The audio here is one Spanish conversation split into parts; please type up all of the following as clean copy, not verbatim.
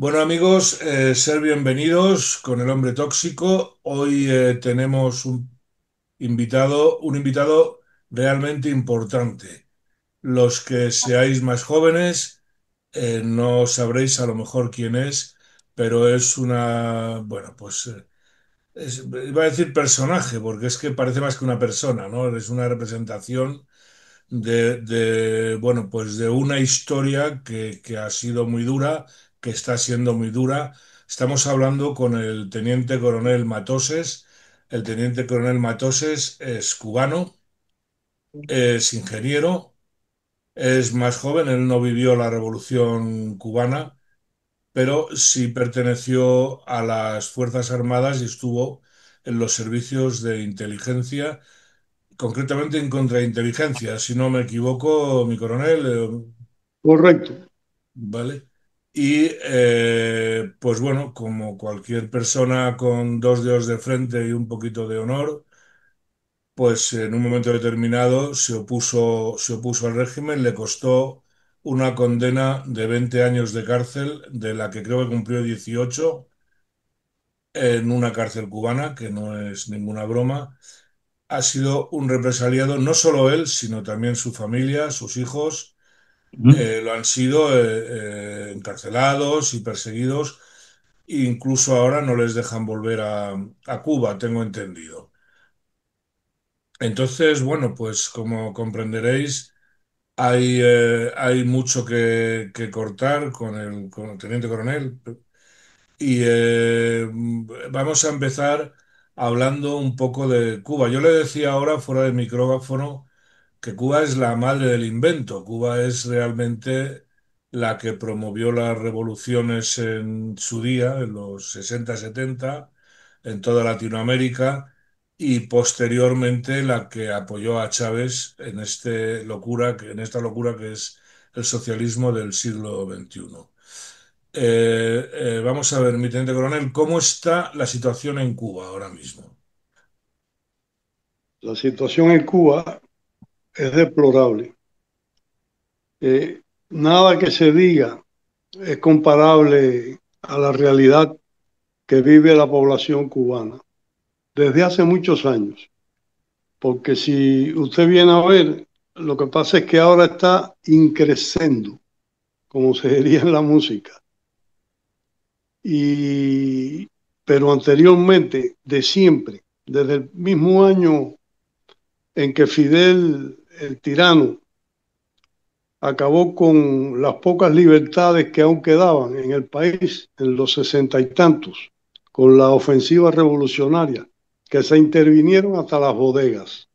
Bueno amigos, ser bienvenidos con el hombre tóxico. Hoy tenemos un invitado realmente importante. Los que seáis más jóvenes no sabréis a lo mejor quién es, pero es bueno, pues iba a decir personaje, porque es que parece más que una persona, ¿no? Es una representación bueno, pues de una historia que ha sido muy dura, que está siendo muy dura. Estamos hablando con el teniente coronel Matoses. El teniente coronel Matoses es cubano, es ingeniero, es más joven, él no vivió la Revolución cubana, pero sí perteneció a las Fuerzas Armadas y estuvo en los servicios de inteligencia, concretamente en contrainteligencia, si no me equivoco, mi coronel, Correcto. ¿vale? Y pues bueno, como cualquier persona con dos dedos de frente y un poquito de honor, pues en un momento determinado se opuso al régimen, le costó una condena de 20 años de cárcel, de la que creo que cumplió 18 en una cárcel cubana, que no es ninguna broma. Ha sido un represaliado, no solo él, sino también su familia, sus hijos, Ujú. lo han sido encarcelados y perseguidos. Incluso ahora no les dejan volver a Cuba, tengo entendido. Entonces, bueno, pues como comprenderéis, hay mucho que cortar con el teniente coronel. Y vamos a empezar hablando un poco de Cuba. Yo le decía ahora, fuera del micrófono, que Cuba es la madre del invento. Cuba es realmente la que promovió las revoluciones en su día, en los 60, 70, en toda Latinoamérica, y posteriormente la que apoyó a Chávez en esta locura que es el socialismo del siglo XXI. Vamos a ver, mi teniente coronel, ¿cómo está la situación en Cuba ahora mismo? La situación en Cuba es deplorable. Nada que se diga es comparable a la realidad que vive la población cubana desde hace muchos años. Porque si usted viene a ver, lo que pasa es que ahora está increciendo, como se diría en la música. Y, pero anteriormente, de siempre, desde el mismo año en que Fidel, el tirano, acabó con las pocas libertades que aún quedaban en el país en los sesenta y tantos, con la ofensiva revolucionaria, que se intervinieron hasta las bodegas,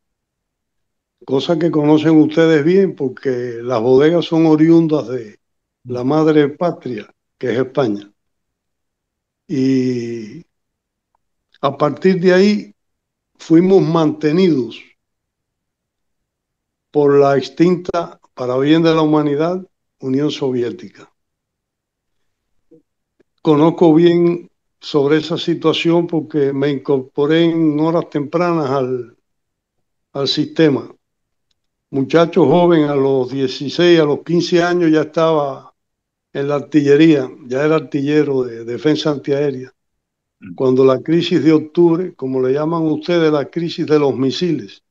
cosa que conocen ustedes bien porque las bodegas son oriundas de la madre patria, que es España. Y a partir de ahí fuimos mantenidos por la extinta, para bien de la humanidad, Unión Soviética. Conozco bien sobre esa situación porque me incorporé en horas tempranas al sistema. Muchacho joven, a los 16, a los 15 años ya estaba en la artillería, ya era artillero de defensa antiaérea. Cuando la crisis de octubre, como le llaman ustedes, la crisis de los misiles,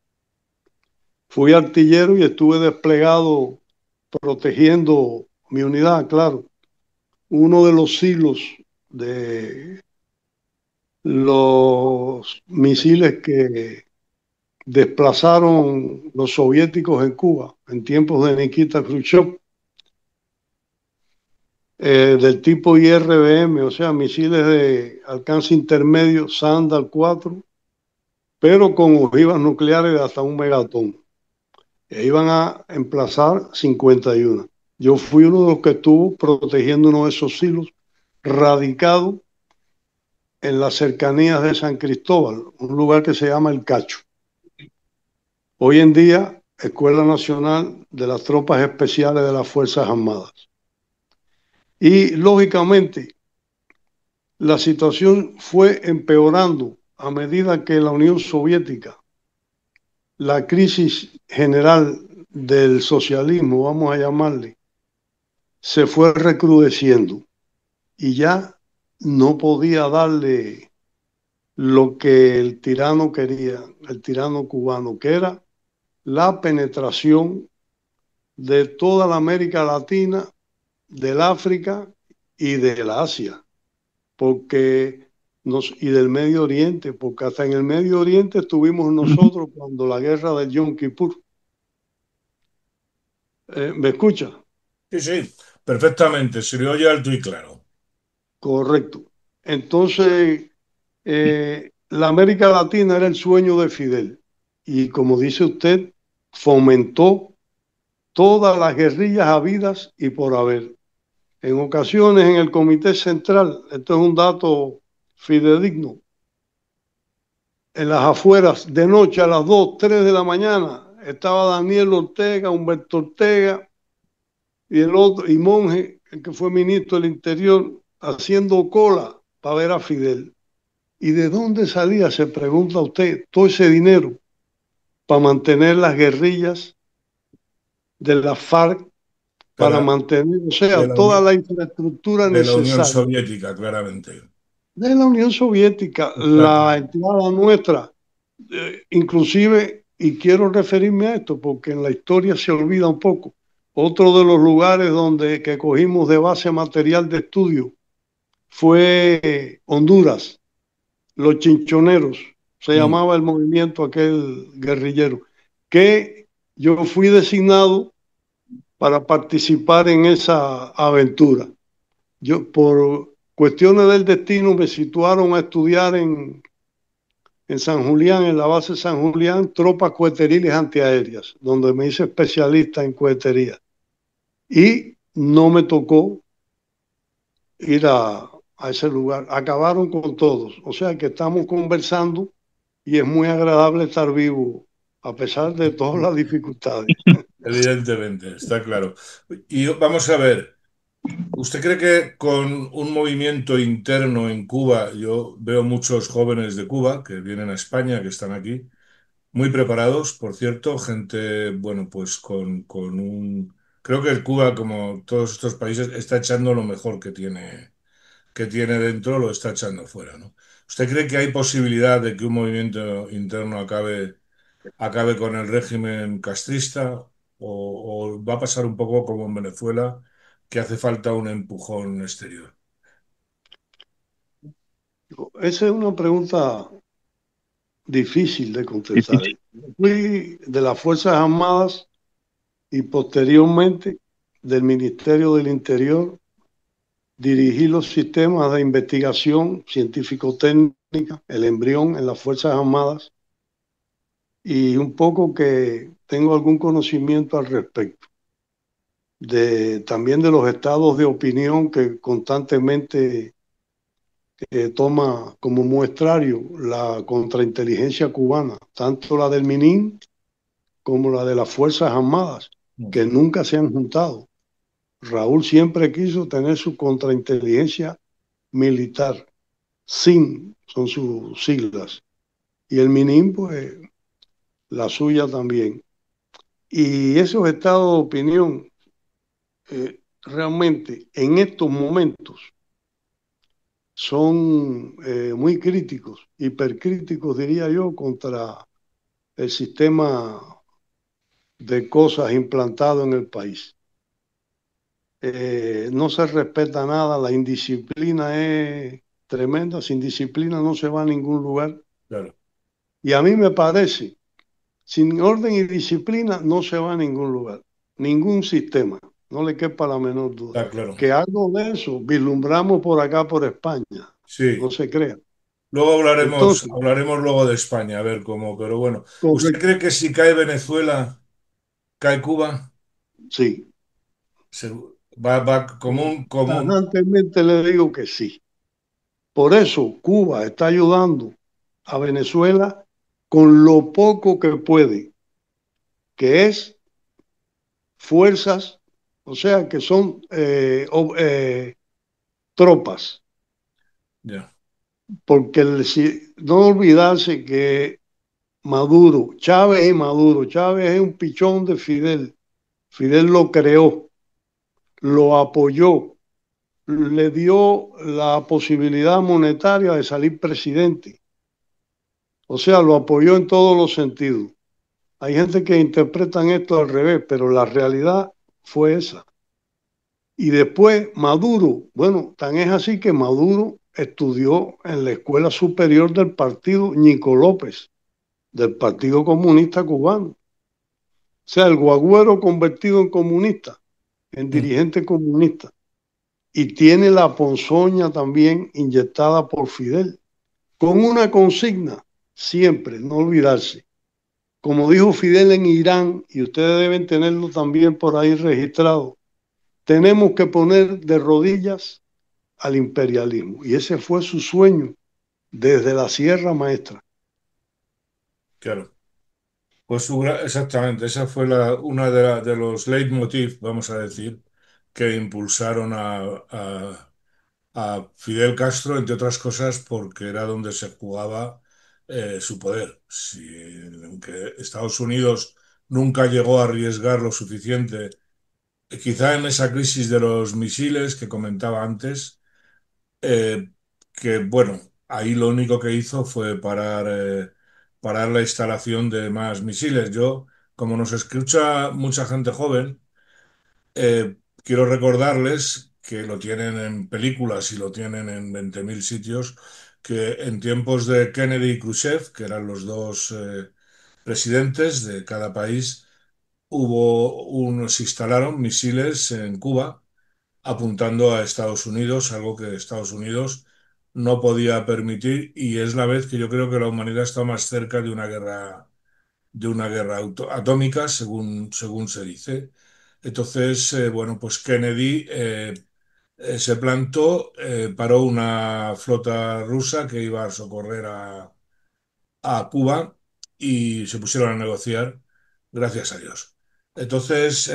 fui artillero y estuve desplegado protegiendo mi unidad, claro. Uno de los silos de los misiles que desplazaron los soviéticos en Cuba en tiempos de Nikita Khrushchev, del tipo IRBM, o sea, misiles de alcance intermedio, Sandal 4, pero con ojivas nucleares de hasta un megatón. E iban a emplazar 51. Yo fui uno de los que estuvo protegiendo uno de esos silos, radicado en las cercanías de San Cristóbal, un lugar que se llama El Cacho. Hoy en día, Escuela Nacional de las Tropas Especiales de las Fuerzas Armadas. Y lógicamente, la situación fue empeorando a medida que la Unión Soviética, la crisis general del socialismo, vamos a llamarle, se fue recrudeciendo. y ya no podía darle lo que el tirano quería, el tirano cubano, que era la penetración de toda la América Latina, del África y del Asia, porque y del Medio Oriente, porque hasta en el Medio Oriente estuvimos nosotros cuando la guerra del Yom Kippur. ¿Me escucha? Sí, sí, perfectamente, se le oye alto y claro. Correcto. Entonces, la América Latina era el sueño de Fidel y como dice usted, fomentó todas las guerrillas habidas y por haber. En ocasiones en el Comité Central, esto es un dato fidedigno, en las afueras de noche a las 2, 3 de la mañana estaba Daniel Ortega, Humberto Ortega y el otro, y Monge, el que fue ministro del Interior, haciendo cola para ver a Fidel. ¿Y de dónde salía, se pregunta usted, todo ese dinero para mantener las guerrillas de la FARC, para Para, mantener, o de sea, la toda Unión, la infraestructura de la Unión necesaria Soviética, claramente. de la Unión Soviética, Está la claro. entrada nuestra, inclusive, y quiero referirme a esto porque en la historia se olvida un poco, otro de los lugares donde que cogimos de base material de estudio fue Honduras, los chinchoneros, se Mm. llamaba el movimiento aquel guerrillero, que yo fui designado para participar en esa aventura. Yo, por cuestiones del destino, me situaron a estudiar en San Julián, en la base San Julián, tropas coheteriles antiaéreas, donde me hice especialista en cohetería. Y no me tocó ir a ese lugar. Acabaron con todos. O sea que estamos conversando y es muy agradable estar vivo, a pesar de todas las dificultades. Evidentemente, está claro. Y vamos a ver, ¿usted cree que con un movimiento interno en Cuba, yo veo muchos jóvenes de Cuba que vienen a España, que están aquí, muy preparados, por cierto, gente, bueno, pues con un... Creo que el Cuba, como todos estos países, está echando lo mejor que tiene dentro, lo está echando fuera, ¿no? ¿Usted cree que hay posibilidad de que un movimiento interno acabe con el régimen castrista o va a pasar un poco como en Venezuela, que hace falta un empujón exterior? Esa es una pregunta difícil de contestar. Fui de las Fuerzas Armadas y posteriormente del Ministerio del Interior. Dirigí los sistemas de investigación científico-técnica, el embrión en las Fuerzas Armadas y un poco que tengo algún conocimiento al respecto. También de los estados de opinión que constantemente toma como muestrario la contrainteligencia cubana, tanto la del MININ como la de las Fuerzas Armadas, que nunca se han juntado. Raúl siempre quiso tener su contrainteligencia militar. SIN son sus siglas. Y el MINIM, pues, la suya también. Y esos estados de opinión, realmente, en estos momentos, son muy críticos, hipercríticos, diría yo, contra el sistema de cosas implantado en el país. No se respeta nada, la indisciplina es tremenda, sin disciplina no se va a ningún lugar. Claro, Y a mí me parece, sin orden y disciplina no se va a ningún lugar, ningún sistema, no le quepa la menor duda. está claro. Que algo de eso vislumbramos por acá, por España, no Sí. se crea. Luego Entonces, hablaremos luego de España, a ver cómo, pero bueno, ¿usted correcto, cree que si cae Venezuela, cae Cuba? sí. Se- va común, Tajantemente le digo que sí. Por eso Cuba está ayudando a Venezuela con lo poco que puede, que es fuerzas, o sea, que son tropas, ya, porque no olvidarse que Maduro, Chávez y Maduro, Chávez es un pichón de Fidel, Fidel lo creó, lo apoyó, le dio la posibilidad monetaria de salir presidente. O sea, lo apoyó en todos los sentidos. Hay gente que interpretan esto al revés, pero la realidad fue esa. Y después Maduro, bueno, tan es así que Maduro estudió en la Escuela Superior del Partido Ñico López, del Partido Comunista Cubano. O sea, el guagüero convertido en comunista, en Mm. dirigente comunista. Y tiene la ponzoña también inyectada por Fidel, con una consigna, siempre, no olvidarse. Como dijo Fidel en Irán, y ustedes deben tenerlo también por ahí registrado, tenemos que poner de rodillas al imperialismo. Y ese fue su sueño desde la Sierra Maestra. Claro. Pues exactamente, esa fue una de los leitmotiv, vamos a decir, que impulsaron a Fidel Castro, entre otras cosas, porque era donde se jugaba su poder. Si, aunque Estados Unidos nunca llegó a arriesgar lo suficiente, quizá en esa crisis de los misiles que comentaba antes, eh, que bueno, ahí lo único que hizo fue parar la instalación de más misiles. Yo, como nos escucha mucha gente joven, quiero recordarles que lo tienen en películas y lo tienen en 20.000 sitios, que en tiempos de Kennedy y Khrushchev, que eran los dos presidentes de cada país, se instalaron misiles en Cuba apuntando a Estados Unidos, algo que Estados Unidos no podía permitir y es la vez que yo creo que la humanidad está más cerca de una guerra atómica, según se dice. Entonces, bueno, pues Kennedy se plantó, paró una flota rusa que iba a socorrer a Cuba y se pusieron a negociar, gracias a Dios. Entonces,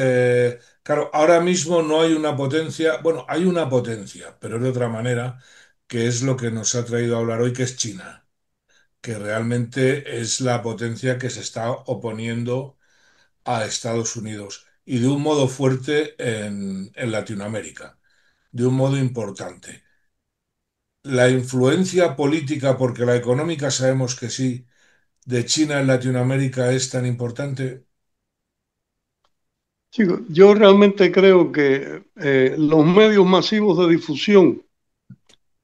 claro, ahora mismo no hay una potencia, bueno, hay una potencia, pero de otra manera, que es lo que nos ha traído a hablar hoy, que es China, que realmente es la potencia que se está oponiendo a Estados Unidos y de un modo fuerte en Latinoamérica, de un modo importante. La influencia política, porque la económica sabemos que sí, de China en Latinoamérica es tan importante. Chicos, yo realmente creo que los medios masivos de difusión,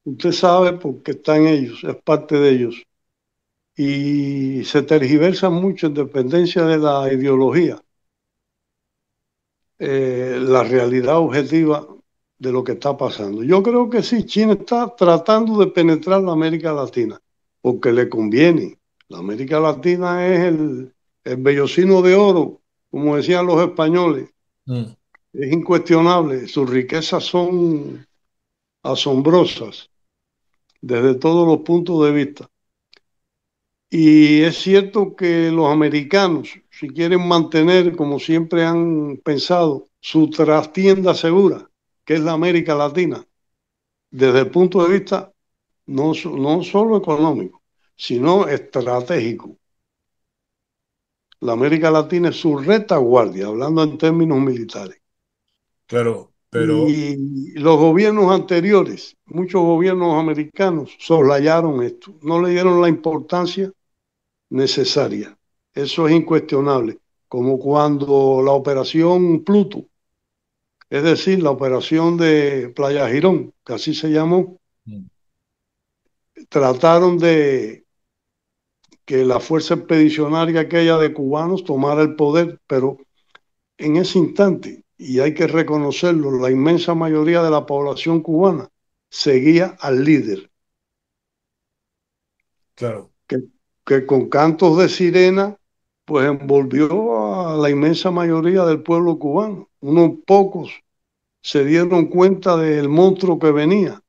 usted sabe porque están ellos, es parte de ellos, y se tergiversan mucho en dependencia de la ideología, la realidad objetiva de lo que está pasando. Yo creo que sí, China está tratando de penetrar la América Latina, porque le conviene. La América Latina es el vellocino de oro, como decían los españoles, Mm, es incuestionable, sus riquezas son asombrosas desde todos los puntos de vista. Y es cierto que los americanos, si quieren mantener, como siempre han pensado, su trastienda segura, que es la América Latina, desde el punto de vista no solo económico, sino estratégico. La América Latina es su retaguardia, hablando en términos militares. claro, pero Y los gobiernos anteriores, muchos gobiernos americanos, soslayaron esto, no le dieron la importancia necesaria. Eso es incuestionable. Como cuando la operación Pluto, es decir, la operación de Playa Girón, que así se llamó, mm, trataron de que la fuerza expedicionaria aquella de cubanos tomara el poder, pero en ese instante, y hay que reconocerlo, la inmensa mayoría de la población cubana seguía al líder, claro, que, que con cantos de sirena, pues envolvió a la inmensa mayoría del pueblo cubano. Unos pocos se dieron cuenta del monstruo que venía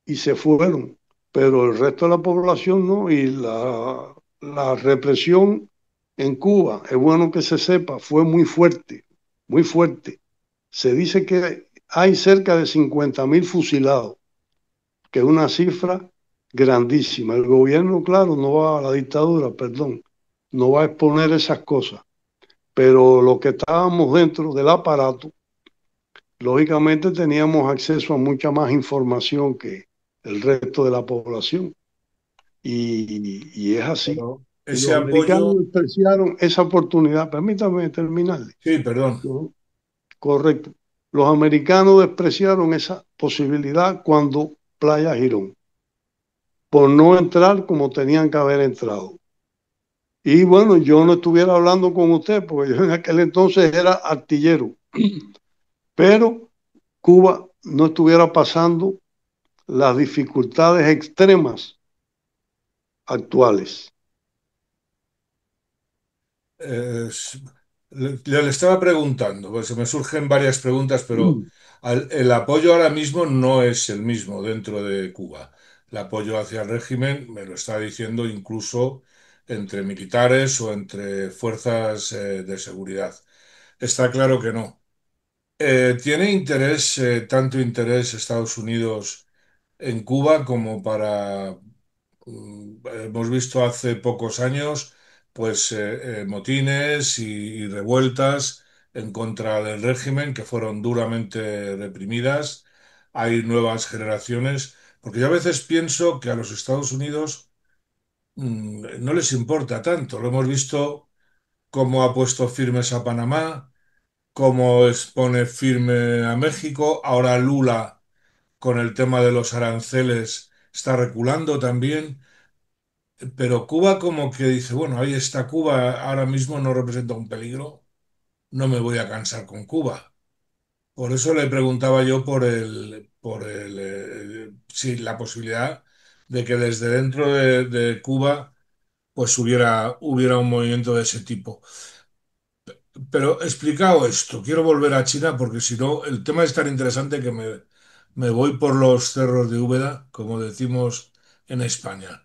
y se fueron, pero el resto de la población no, y la represión en Cuba, es bueno que se sepa, fue muy fuerte, muy fuerte. Se dice que hay cerca de 50.000 fusilados, que es una cifra grandísima. El gobierno, claro, no va a la dictadura, perdón, no va a exponer esas cosas, pero los que estábamos dentro del aparato lógicamente teníamos acceso a mucha más información que el resto de la población. Y es así. Pero Y ese los americanos apoyo, despreciaron esa oportunidad. Permítame terminarle. sí, perdón. ¿No? Correcto. Los americanos despreciaron esa posibilidad cuando Playa Girón, por no entrar como tenían que haber entrado. Y bueno, yo no estuviera hablando con usted, porque yo en aquel entonces era artillero, pero Cuba no estuviera pasando las dificultades extremas actuales. Eh, le estaba preguntando, pues se me surgen varias preguntas, pero el apoyo ahora mismo no es el mismo dentro de Cuba. El apoyo hacia el régimen me lo está diciendo incluso entre militares o entre fuerzas de seguridad. Está claro que no. ¿Tiene interés, tanto interés Estados Unidos en Cuba como para hemos visto hace pocos años pues motines y revueltas en contra del régimen que fueron duramente reprimidas. Hay nuevas generaciones, porque yo a veces pienso que a los Estados Unidos no les importa tanto. Lo hemos visto cómo ha puesto firmes a Panamá, cómo expone firme a México. Ahora Lula, con el tema de los aranceles, está reculando también. Pero Cuba como que dice, bueno, ahí está Cuba, ahora mismo no representa un peligro, no me voy a cansar con Cuba. Por eso le preguntaba yo sí, la posibilidad de que desde dentro de Cuba pues hubiera un movimiento de ese tipo. Pero explicado esto, quiero volver a China porque si no, el tema es tan interesante que me voy por los cerros de Úbeda, como decimos en España.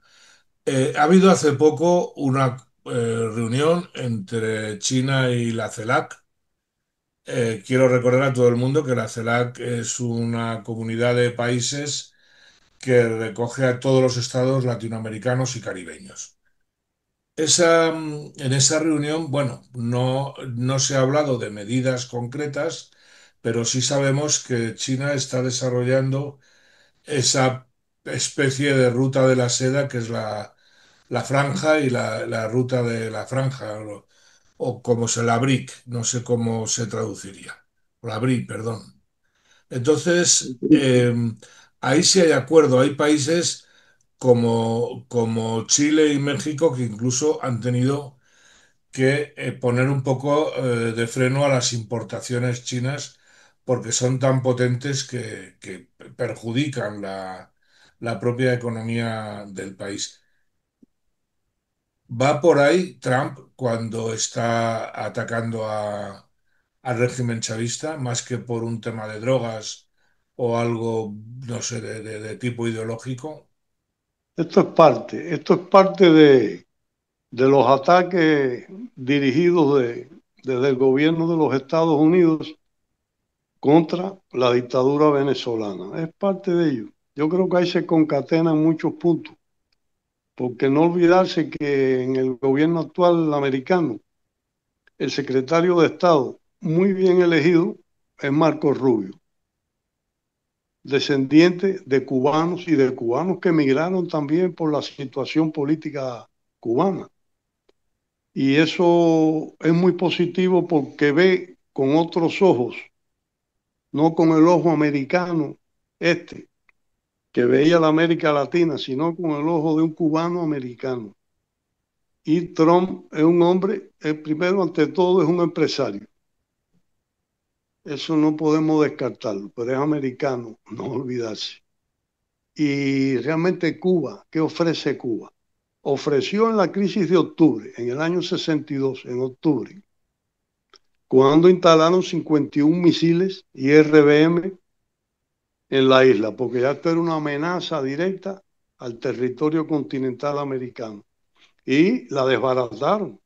Ha habido hace poco una reunión entre China y la CELAC. Quiero recordar a todo el mundo que la CELAC es una comunidad de países que recoge a todos los estados latinoamericanos y caribeños. En esa reunión, bueno, no se ha hablado de medidas concretas, pero sí sabemos que China está desarrollando esa especie de ruta de la seda que es la franja y la ruta de la franja, o como se la BRIC, no sé cómo se traduciría, o la BRIC, perdón. Entonces, ahí sí hay acuerdo, hay países como Chile y México que incluso han tenido que poner un poco de freno a las importaciones chinas porque son tan potentes que perjudican la propia economía del país. ¿Va por ahí Trump cuando está atacando al régimen chavista, más que por un tema de drogas o algo, no sé, de tipo ideológico? Esto es parte de los ataques dirigidos desde el gobierno de los Estados Unidos contra la dictadura venezolana. Es parte de ello. Yo creo que ahí se concatenan muchos puntos, porque no olvidarse que en el gobierno actual americano, el secretario de Estado muy bien elegido es Marco Rubio, descendiente de cubanos y de cubanos que emigraron también por la situación política cubana. Y eso es muy positivo porque ve con otros ojos, no con el ojo americano este, que veía la América Latina, sino con el ojo de un cubano americano. Y Trump es un hombre, primero ante todo es un empresario. Eso no podemos descartarlo, pero es americano, no olvidarse. Y realmente Cuba, ¿qué ofrece Cuba? Ofreció en la crisis de octubre, en el año 62, en octubre, cuando instalaron 51 misiles IRBM en la isla, porque ya esto era una amenaza directa al territorio continental americano. Y la desbarataron,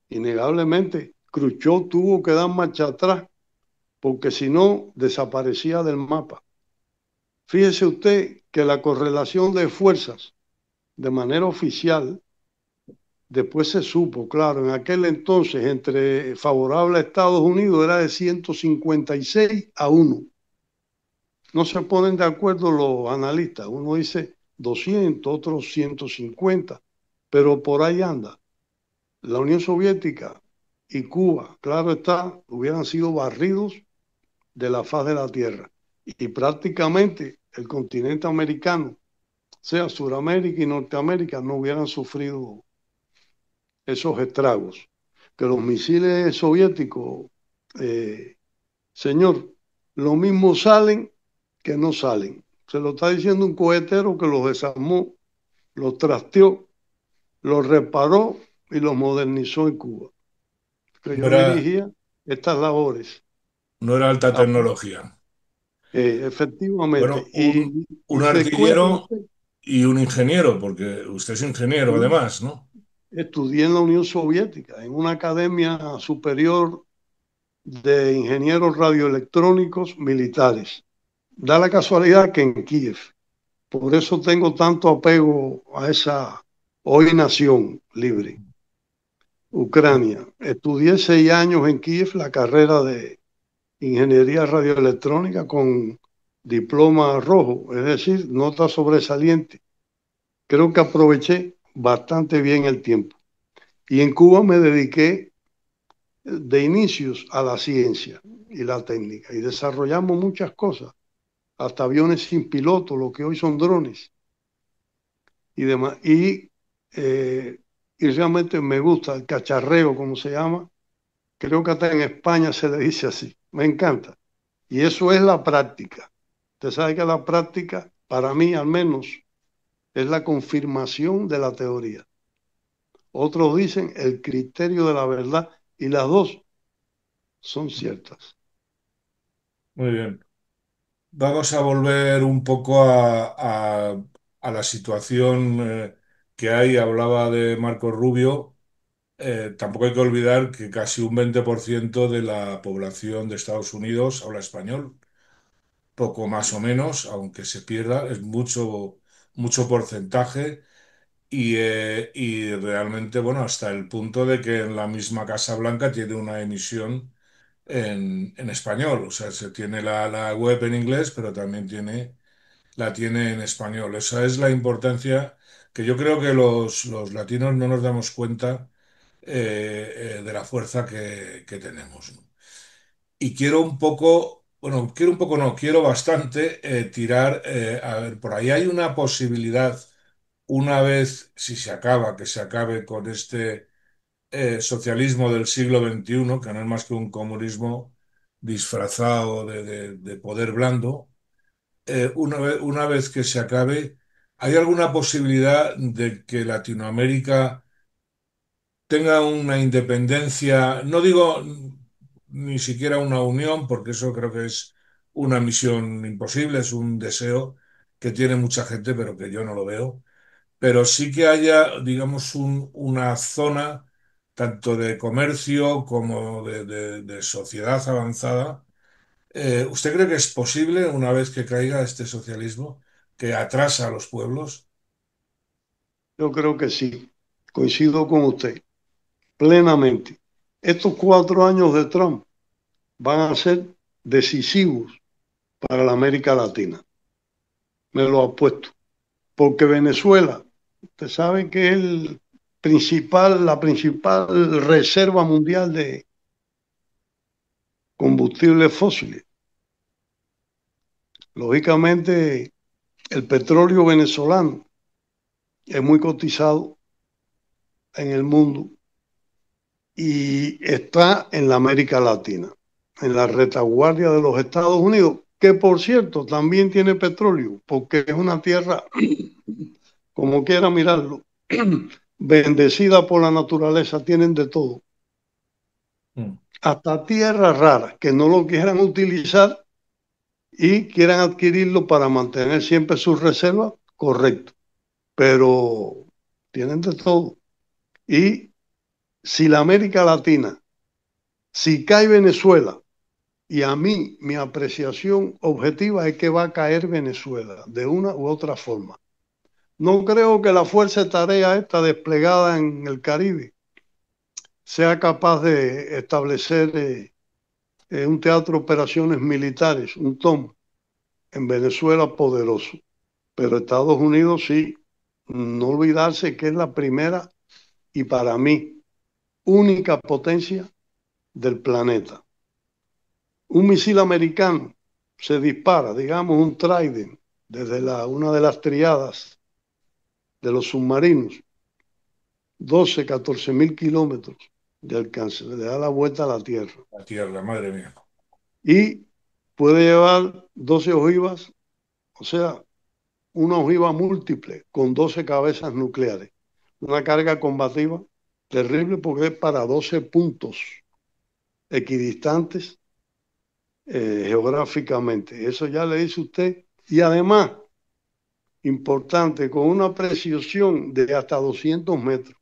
innegablemente. Khrushchev tuvo que dar marcha atrás, porque si no, desaparecía del mapa. Fíjese usted que la correlación de fuerzas de manera oficial, después se supo, claro, en aquel entonces entre favorable a Estados Unidos era de 156-1. No se ponen de acuerdo los analistas. Uno dice 200, otros 150, pero por ahí anda. La Unión Soviética y Cuba, claro está, hubieran sido barridos de la faz de la Tierra. Y prácticamente el continente americano, sea Sudamérica y Norteamérica, no hubieran sufrido esos estragos. Que los misiles soviéticos, eh, señor, lo mismo salen que no salen. Se lo está diciendo un cohetero que los desarmó, los trasteó, los reparó y los modernizó en Cuba. Que No yo era, dirigía estas labores. no era alta Ah, tecnología. efectivamente. Bueno, Y un se cuenta artillero usted, y un ingeniero, porque usted es ingeniero sí, además, ¿no? estudié en la Unión Soviética, en una academia superior de ingenieros radioelectrónicos militares. Da la casualidad que en Kiev. Por eso tengo tanto apego a esa hoy nación libre, Ucrania. Estudié 6 años en Kiev la carrera de ingeniería radioelectrónica con diploma rojo, es decir, nota sobresaliente. Creo que aproveché bastante bien el tiempo. Y en Cuba me dediqué de inicios a la ciencia y la técnica y desarrollamos muchas cosas, hasta aviones sin piloto, lo que hoy son drones y demás. Y realmente me gusta el cacharreo, como se llama. Creo que hasta en España se le dice así. Me encanta. Y eso es la práctica. Usted sabe que la práctica, para mí al menos, es la confirmación de la teoría. Otros dicen el criterio de la verdad y las dos son ciertas. Muy bien. Vamos a volver un poco a la situación que hay. Hablaba de Marco Rubio. Tampoco hay que olvidar que casi un 20% de la población de Estados Unidos habla español, poco más o menos, aunque se pierda, es mucho, mucho porcentaje. Y realmente, bueno, hasta el punto de que en la misma Casa Blanca tiene una emisión en español. O sea, se tiene la web en inglés, pero también la tiene en español. Esa es la importancia que yo creo que los latinos no nos damos cuenta de la fuerza que tenemos, ¿no? Y quiero un poco, bueno, quiero un poco, no, quiero bastante tirar, a ver, por ahí hay una posibilidad, una vez, si se acaba, que se acabe con este socialismo del siglo XXI, que no es más que un comunismo disfrazado de poder blando, una vez que se acabe, ¿hay alguna posibilidad de que Latinoamérica tenga una independencia? No digo ni siquiera una unión, porque eso creo que es una misión imposible, es un deseo que tiene mucha gente, pero que yo no lo veo. Pero sí que haya, digamos, una zona tanto de comercio como de sociedad avanzada. ¿Usted cree que es posible, una vez que caiga este socialismo, que atrasa a los pueblos? Yo creo que sí. Coincido con usted plenamente. Estos 4 años de Trump van a ser decisivos para la América Latina. Me lo apuesto. Porque Venezuela, usted sabe que es la principal reserva mundial de combustibles fósiles. Lógicamente, el petróleo venezolano es muy cotizado en el mundo y está en la América Latina, en la retaguardia de los Estados Unidos, que por cierto también tiene petróleo, porque es una tierra, como quiera mirarlo, bendecida por la naturaleza, tienen de todo. Mm, Hasta tierras raras que no lo quieran utilizar y quieran adquirirlo para mantener siempre sus reservas, correcto, pero tienen de todo. Y si la América Latina, si cae Venezuela, y a mí mi apreciación objetiva es que va a caer Venezuela de una u otra forma. No creo que la fuerza de tarea esta desplegada en el Caribe sea capaz de establecer un teatro de operaciones militares, un TOM, en Venezuela poderoso, pero Estados Unidos sí, no olvidarse que es la primera y para mí única potencia del planeta. Un misil americano se dispara, digamos un Trident, desde una de las triadas de los submarinos, 12, 14 mil kilómetros de alcance, le da la vuelta a la Tierra. La tierra, madre mía. Y puede llevar 12 ojivas, o sea, una ojiva múltiple con 12 cabezas nucleares. Una carga combativa terrible porque es para 12 puntos equidistantes geográficamente. Eso ya le dice usted. Y además, importante, con una precisión de hasta 200 metros.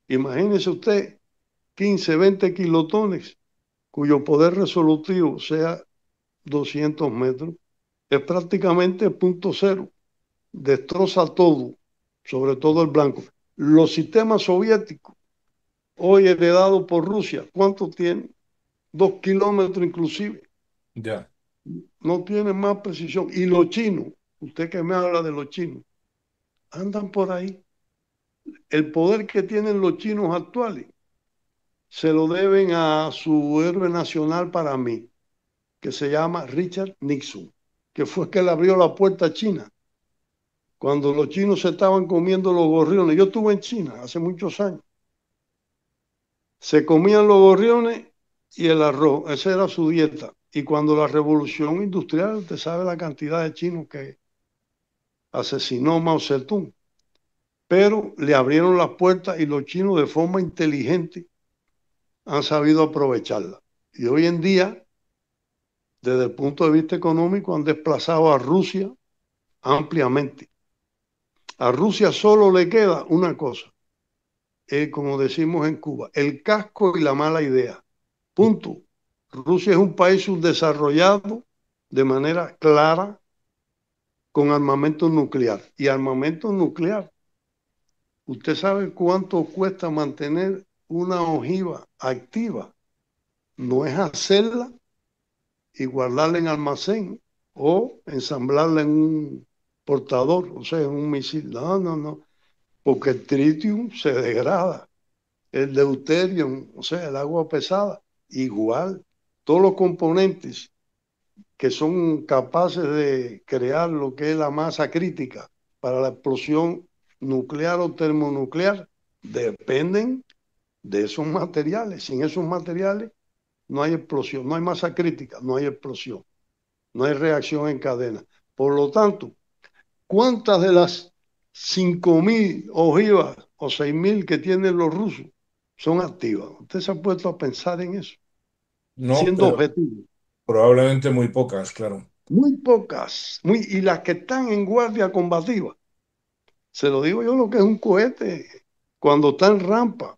Imagínese usted 15, 20 kilotones cuyo poder resolutivo sea 200 metros. Es prácticamente punto cero. Destroza todo, sobre todo el blanco. Los sistemas soviéticos, hoy heredados por Rusia, ¿cuánto tienen? 2 kilómetros inclusive. Ya, No tienen más precisión. Y los chinos, usted que me habla de los chinos, andan por ahí. El poder que tienen los chinos actuales se lo deben a su héroe nacional para mí, que se llama Richard Nixon, que fue el que le abrió la puerta a China cuando los chinos se estaban comiendo los gorriones. Yo estuve en China hace muchos años. Se comían los gorriones y el arroz, esa era su dieta. Y cuando la revolución industrial, usted sabe la cantidad de chinos que asesinó Mao Zedong, pero le abrieron las puertas y los chinos de forma inteligente han sabido aprovecharla. Y hoy en día, desde el punto de vista económico, han desplazado a Rusia ampliamente. A Rusia solo le queda una cosa, como decimos en Cuba, el casco y la mala idea. Punto. Rusia es un país subdesarrollado de manera clara con armamento nuclear. Y armamento nuclear, ¿usted sabe cuánto cuesta mantener una ojiva activa? No es hacerla y guardarla en almacén o ensamblarla en un portador, o sea, en un misil. No, no, no, porque el tritium se degrada, el deuterium, o sea, el agua pesada, igual. Todos los componentes que son capaces de crear lo que es la masa crítica para la explosión nuclear o termonuclear dependen de esos materiales. Sin esos materiales no hay explosión, no hay masa crítica, no hay explosión, no hay reacción en cadena. Por lo tanto, ¿cuántas de las 5.000 ojivas o 6.000 que tienen los rusos son activas? ¿Usted se ha puesto a pensar en eso? no, Siendo pero objetivo. probablemente muy pocas, claro. Muy pocas, y las que están en guardia combativa. Se lo digo yo lo que es un cohete cuando está en rampa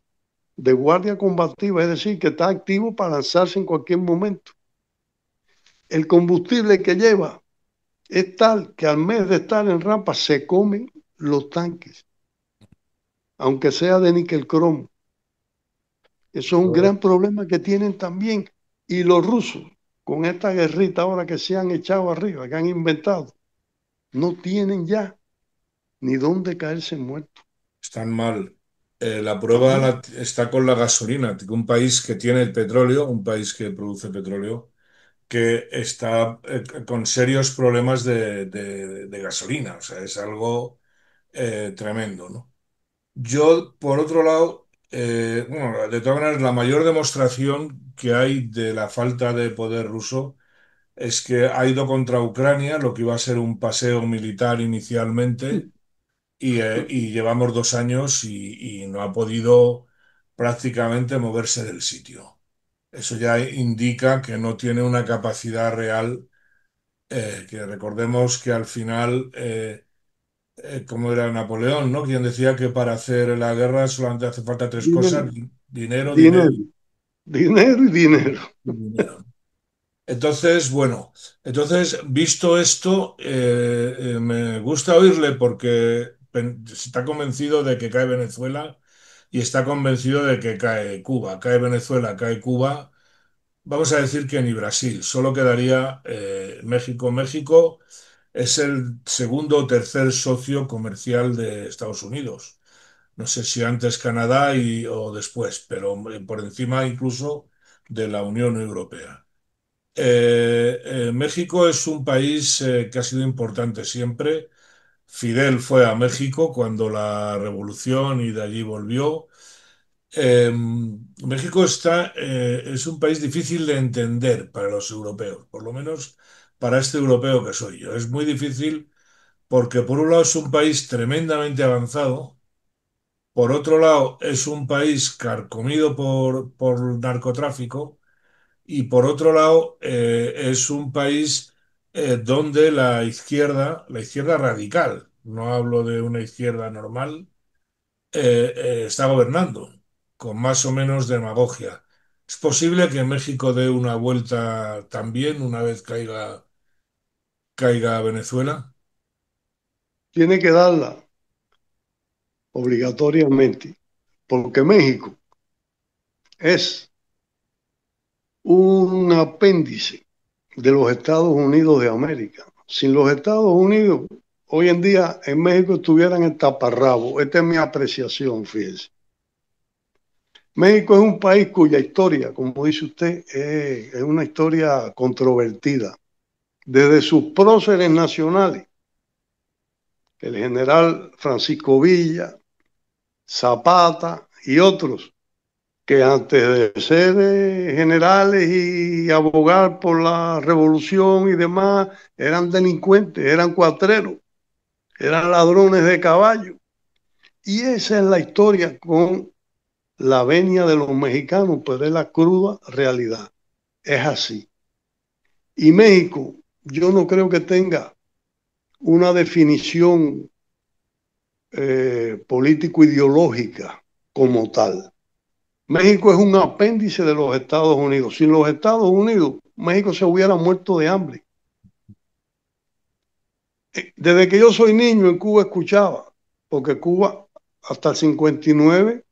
de guardia combativa, es decir, que está activo para lanzarse en cualquier momento. El combustible que lleva es tal que al mes de estar en rampa se comen los tanques, aunque sea de níquel cromo. Eso es un gran problema que tienen también. Y los rusos, con esta guerrita ahora que se han echado arriba, que han inventado, no tienen ya ni dónde caerse muertos. Están mal. La Están prueba mal. está con la gasolina, que un país que tiene el petróleo, un país que produce petróleo, que está con serios problemas de gasolina. O sea, es algo tremendo, ¿no? Yo, por otro lado, bueno, de todas maneras, la mayor demostración que hay de la falta de poder ruso es que ha ido contra Ucrania, lo que iba a ser un paseo militar inicialmente, y llevamos 2 años y no ha podido prácticamente moverse del sitio. Eso ya indica que no tiene una capacidad real, que recordemos que al final, como era Napoleón, ¿no? Quien decía que para hacer la guerra solamente hace falta tres cosas: Dinero, dinero, dinero dinero, dinero y dinero. y dinero. Entonces, bueno, entonces, visto esto, me gusta oírle porque está convencido de que cae Venezuela y está convencido de que cae Cuba. Cae Venezuela, cae Cuba. vamos a decir que ni Brasil, solo quedaría México. México es el segundo o tercer socio comercial de Estados Unidos. No sé si antes Canadá o después, pero por encima incluso de la Unión Europea. México es un país que ha sido importante siempre. Fidel fue a México cuando la revolución y de allí volvió. México es un país difícil de entender para los europeos, por lo menos para este europeo que soy yo. Es muy difícil porque por un lado es un país tremendamente avanzado, por otro lado es un país carcomido por narcotráfico y por otro lado es un país donde la izquierda radical, no hablo de una izquierda normal, está gobernando con más o menos demagogia. ¿Es posible que México dé una vuelta también una vez caiga Venezuela? Tiene que darla obligatoriamente, porque México es un apéndice de los Estados Unidos de América. Sin los Estados Unidos, hoy en día en México estuvieran en taparrabo. Esta es mi apreciación, fíjense. México es un país cuya historia, como dice usted, es una historia controvertida. Desde sus próceres nacionales, el general Francisco Villa, Zapata y otros, que antes de ser generales y abogar por la revolución y demás, eran delincuentes, eran cuatreros, eran ladrones de caballo. Y esa es la historia con la venia de los mexicanos, pero es la cruda realidad. Es así. Y México, yo no creo que tenga una definición político-ideológica como tal. México es un apéndice de los Estados Unidos. Sin los Estados Unidos, México se hubiera muerto de hambre. Desde que yo soy niño en Cuba escuchaba, porque Cuba hasta el 59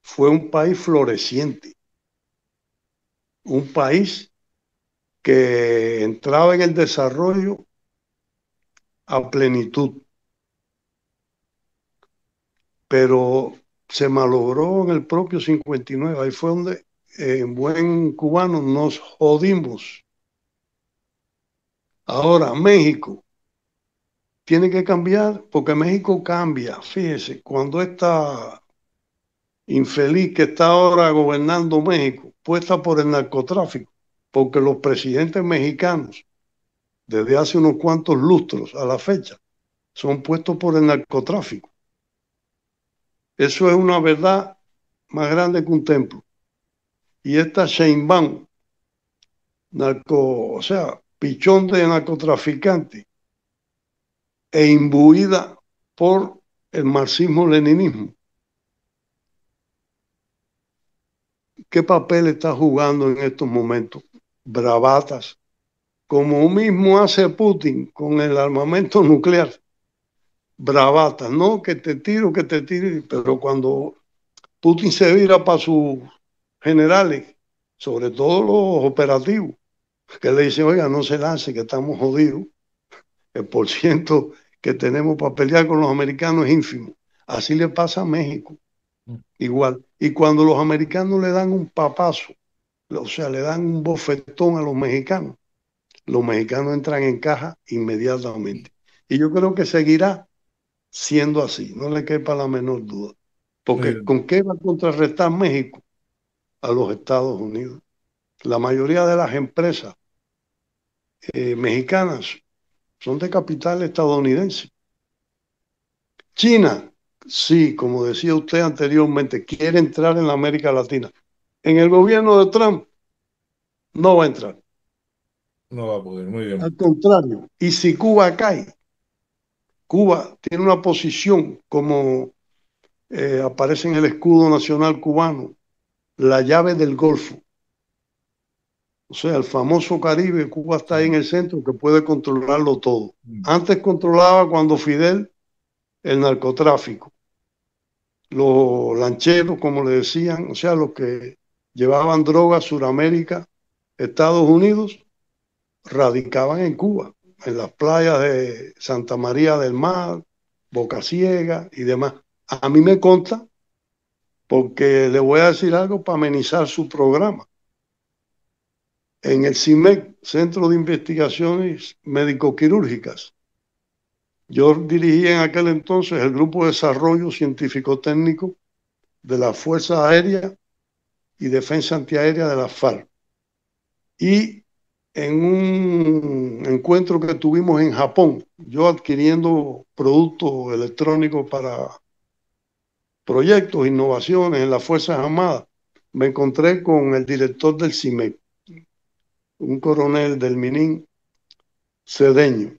fue un país floreciente, un país que entraba en el desarrollo a plenitud, pero se malogró en el propio 59. Ahí fue donde, en buen cubano, nos jodimos. Ahora, México tiene que cambiar porque México cambia. Fíjese, cuando esta infeliz que está ahora gobernando México, puesta por el narcotráfico, porque los presidentes mexicanos, desde hace unos cuantos lustros a la fecha, son puestos por el narcotráfico. Eso es una verdad más grande que un templo. Y esta Sheinbaum, o sea, pichón de narcotraficante e imbuida por el marxismo-leninismo. ¿Qué papel está jugando en estos momentos? Bravatas, como mismo hace Putin con el armamento nuclear. Bravatas, no que te tiro, pero cuando Putin se vira para sus generales, sobre todo los operativos, que le dicen, oiga, no se lance, que estamos jodidos, el porciento que tenemos para pelear con los americanos es ínfimo. Así le pasa a México, igual. Y cuando los americanos le dan un papazo, o sea, le dan un bofetón a los mexicanos entran en caja inmediatamente. Y yo creo que seguirá siendo así, no le quepa la menor duda. Muy Porque bien. ¿con qué va a contrarrestar México a los Estados Unidos? La mayoría de las empresas mexicanas son de capital estadounidense. China, sí, como decía usted anteriormente, quiere entrar en la América Latina. En el gobierno de Trump no va a entrar. No va a poder. Muy bien. Al contrario, y si Cuba cae, Cuba tiene una posición como aparece en el escudo nacional cubano, la llave del Golfo. O sea, el famoso Caribe, Cuba está ahí en el centro que puede controlarlo todo. Antes controlaba cuando Fidel el narcotráfico, los lancheros, como le decían, o sea, los que llevaban droga a Sudamérica Estados Unidos radicaban en Cuba, en las playas de Santa María del Mar, Boca Ciega y demás. A mí me consta, porque le voy a decir algo para amenizar su programa. En el CIMEC, Centro de Investigaciones Médico-Quirúrgicas, yo dirigí en aquel entonces el Grupo de Desarrollo Científico-Técnico de las Fuerzas Aéreas y Defensa Antiaérea de la FARC. Y en un encuentro que tuvimos en Japón, yo adquiriendo productos electrónicos para proyectos, innovaciones en las Fuerzas Armadas, me encontré con el director del CIMEC, un coronel del Minin Cedeño.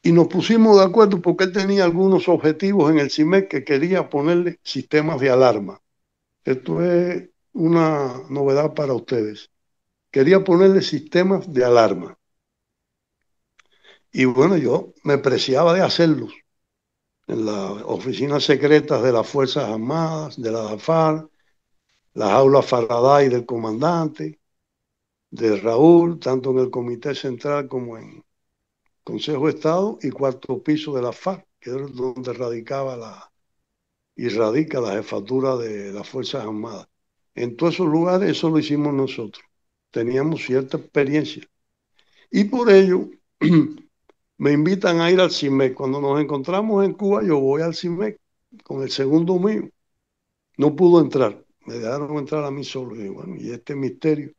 Y nos pusimos de acuerdo porque él tenía algunos objetivos en el CIMEC que quería ponerle sistemas de alarma. Esto es una novedad para ustedes. Quería ponerle sistemas de alarma. Y bueno, yo me preciaba de hacerlos en las oficinas secretas de las Fuerzas Armadas, de la DAFAR, las aulas Faraday del comandante, de Raúl, tanto en el Comité Central como en Consejo de Estado y cuarto piso de la FARC, que es donde radicaba y radica la jefatura de las Fuerzas Armadas. En todos esos lugares eso lo hicimos nosotros. Teníamos cierta experiencia. Y por ello me invitan a ir al CIMEC. Cuando nos encontramos en Cuba, yo voy al CIMEC con el segundo mío. No pudo entrar. Me dejaron entrar a mí solo. Y bueno, y este misterio.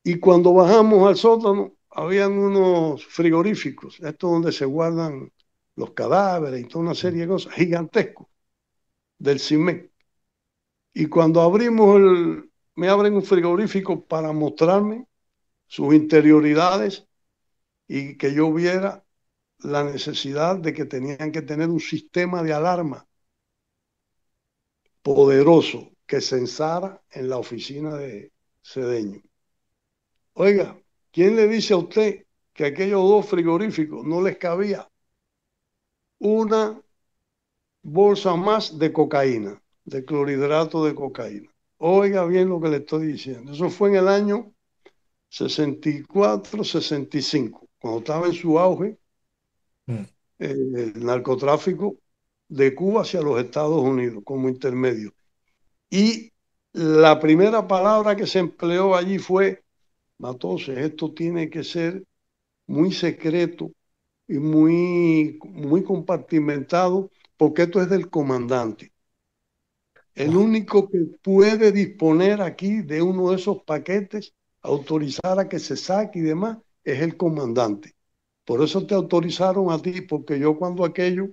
Y cuando bajamos al sótano, habían unos frigoríficos, estos donde se guardan los cadáveres y toda una serie de cosas, gigantescos, del CIMEC. Y cuando me abren un frigorífico para mostrarme sus interioridades y que yo viera la necesidad de que tenían que tener un sistema de alarma poderoso que censara en la oficina de Cedeño. Oiga, ¿quién le dice a usted que aquellos dos frigoríficos no les cabía una bolsa más de cocaína, de clorhidrato de cocaína? Oiga bien lo que le estoy diciendo. Eso fue en el año 64, 65, cuando estaba en su auge Mm. el narcotráfico de Cuba hacia los Estados Unidos como intermedio. Y la primera palabra que se empleó allí fue: Matoses, esto tiene que ser muy secreto y muy compartimentado, porque esto es del comandante. El Buah. único que puede disponer aquí de uno de esos paquetes, autorizar a que se saque y demás, es el comandante. Por eso te autorizaron a ti, porque yo cuando aquello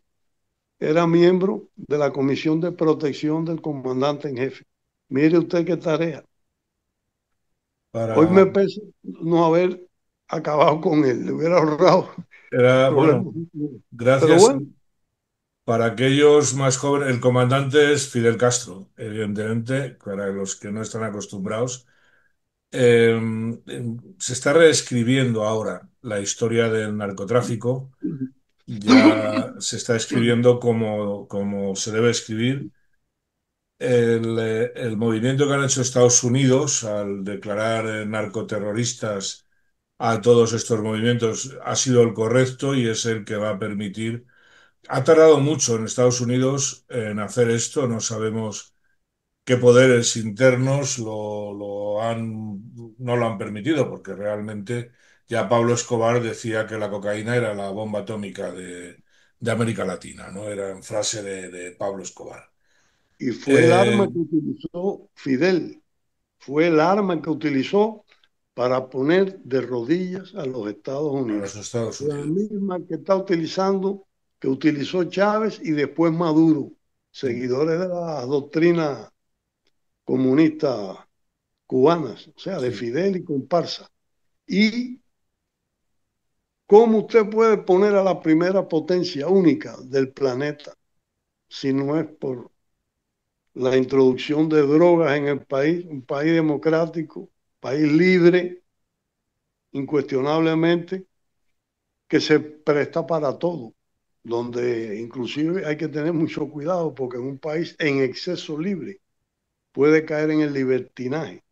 era miembro de la Comisión de Protección del Comandante en Jefe. Mire usted qué tarea. Hoy Para, me pesa no haber acabado con él, le hubiera ahorrado bueno, problemas. Pero gracias. bueno, Para aquellos más jóvenes, el comandante es Fidel Castro, evidentemente, para los que no están acostumbrados. Se está reescribiendo ahora la historia del narcotráfico. Ya se está escribiendo como se debe escribir. El movimiento que han hecho Estados Unidos al declarar narcoterroristas a todos estos movimientos ha sido el correcto y es el que va a permitir. Ha tardado mucho en Estados Unidos en hacer esto, no sabemos qué poderes internos no lo han permitido, porque realmente ya Pablo Escobar decía que la cocaína era la bomba atómica de América Latina, ¿no? Era en frase de Pablo Escobar. y fue el arma Eh, que utilizó Fidel, fue el arma que utilizó para poner de rodillas a los Estados a Unidos. los Estados La Unidos. misma que está utilizando, que utilizó Chávez y después Maduro, seguidores de las doctrinas comunistas cubanas, o sea, de Sí. Fidel y comparsa. ¿Y cómo usted puede poner a la primera potencia única del planeta si no es por la introducción de drogas en el país, un país democrático, país libre, incuestionablemente, que se presta para todo, donde inclusive hay que tener mucho cuidado porque en un país en exceso libre puede caer en el libertinaje.